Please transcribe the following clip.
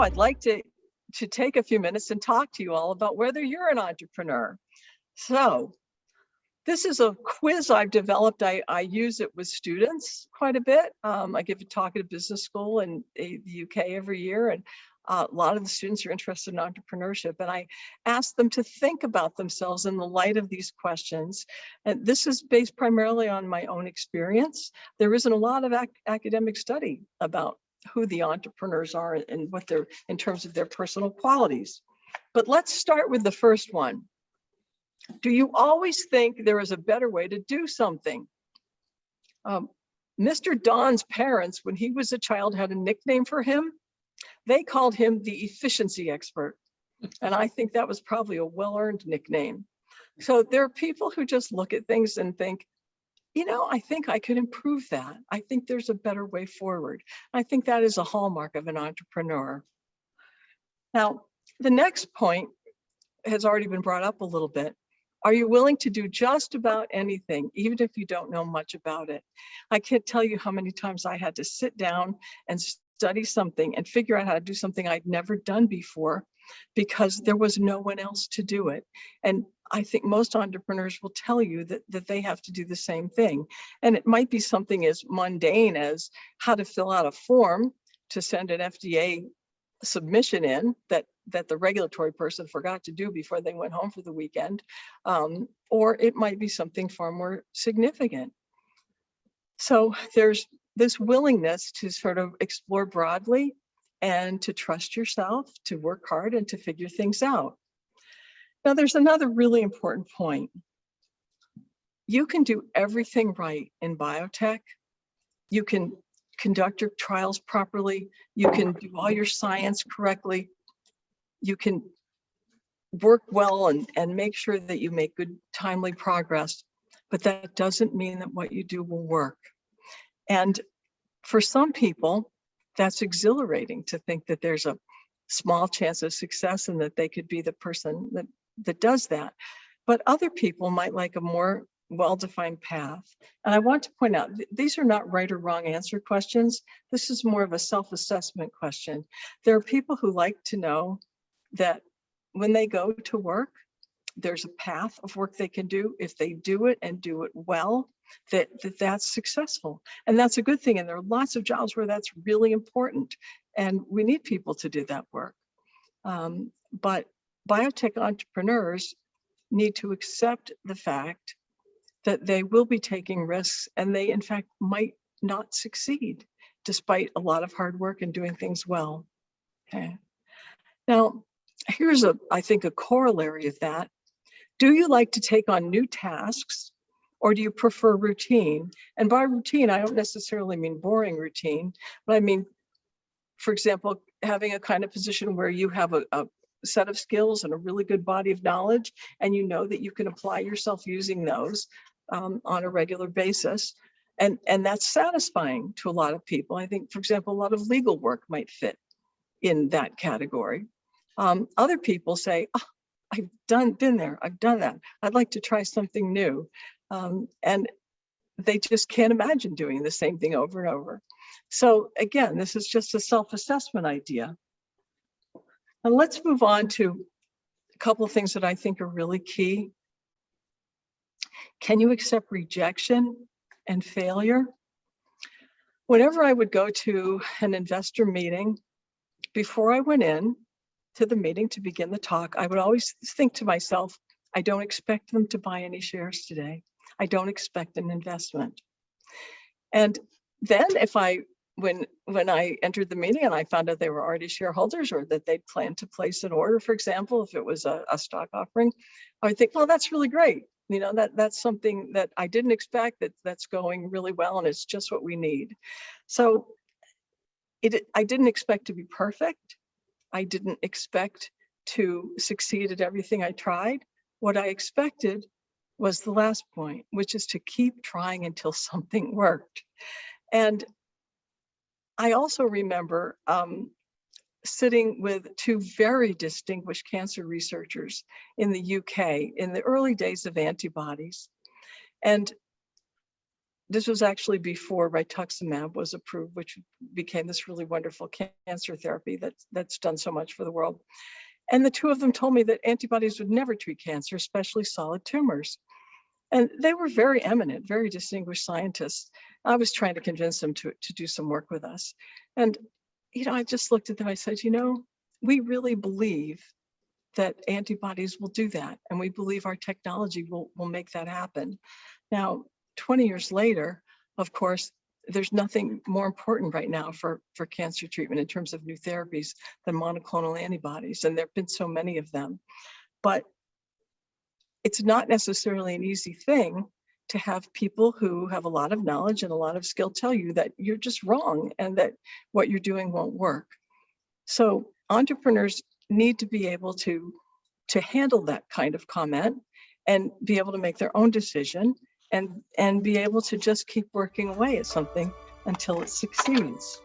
I'd like to take a few minutes and talk to you all about whether you're an entrepreneur. So this is a quiz I've developed. I use it with students quite a bit. I give a talk at a business school in the UK every year, and a lot of the students are interested in entrepreneurship. And I ask them to think about themselves in the light of these questions. And this is based primarily on my own experience. There isn't a lot of academic study about who the entrepreneurs are and what they're in terms of their personal qualities. But let's start with the first one. Do you always think there is a better way to do something? Mr. Don's parents, when he was a child, had a nickname for him. They called him the efficiency expert. And I think that was probably a well-earned nickname. So there are people who just look at things and think, I think I could improve that. I think there's a better way forward. I think that is a hallmark of an entrepreneur. Now, the next point has already been brought up a little bit. Are you willing to do just about anything, even if you don't know much about it? I can't tell you how many times I had to sit down and study something and figure out how to do something I'd never done before because there was no one else to do it. And I think most entrepreneurs will tell you that they have to do the same thing. And it might be something as mundane as how to fill out a form to send an FDA submission in that the regulatory person forgot to do before they went home for the weekend, or it might be something far more significant. So there's this willingness to sort of explore broadly and to trust yourself, to work hard and to figure things out. Now, there's another really important point. You can do everything right in biotech. You can conduct your trials properly. You can do all your science correctly. You can work well and make sure that you make good, timely progress, but that doesn't mean that what you do will work. And for some people, that's exhilarating to think that there's a small chance of success and that they could be the person that does that. But other people might like a more well-defined path. And I want to point out, these are not right or wrong answer questions. This is more of a self-assessment question. There are people who like to know that when they go to work, there's a path of work they can do. If they do it and do it well, that's successful. And that's a good thing. And there are lots of jobs where that's really important. And we need people to do that work. But biotech entrepreneurs need to accept the fact that they will be taking risks and they, in fact, might not succeed despite a lot of hard work and doing things well. Okay. Now, here's I think a corollary of that. Do you like to take on new tasks or do you prefer routine? And by routine, I don't necessarily mean boring routine, but I mean, for example, having a kind of position where you have a set of skills and a really good body of knowledge, and you know that you can apply yourself using those on a regular basis. And that's satisfying to a lot of people. I think, for example, a lot of legal work might fit in that category. Other people say, oh, I've been there, I've done that. I'd like to try something new. And they just can't imagine doing the same thing over and over. So again, this is just a self-assessment idea. And let's move on to a couple of things that I think are really key. Can you accept rejection and failure? Whenever I would go to an investor meeting, before I went in to the meeting to begin the talk, I would always think to myself, I don't expect them to buy any shares today. I don't expect an investment. And then when I entered the meeting and I found out they were already shareholders or that they'd planned to place an order, for example, if it was a stock offering, I would think, well, that's really great. You know, that's something that I didn't expect, that's going really well, and it's just what we need. So I didn't expect to be perfect. I didn't expect to succeed at everything I tried. What I expected was the last point, which is to keep trying until something worked. And I also remember sitting with two very distinguished cancer researchers in the UK in the early days of antibodies. And this was actually before rituximab was approved, which became this really wonderful cancer therapy that's done so much for the world. And the two of them told me that antibodies would never treat cancer, especially solid tumors. And they were very eminent, very distinguished scientists. I was trying to convince them to do some work with us. And, I just looked at them, I said, we really believe that antibodies will do that. And we believe our technology will make that happen. Now, 20 years later, of course, there's nothing more important right now for cancer treatment in terms of new therapies than monoclonal antibodies. And there have been so many of them. But it's not necessarily an easy thing to have people who have a lot of knowledge and a lot of skill tell you that you're just wrong and that what you're doing won't work. So entrepreneurs need to be able to handle that kind of comment and be able to make their own decision and be able to just keep working away at something until it succeeds.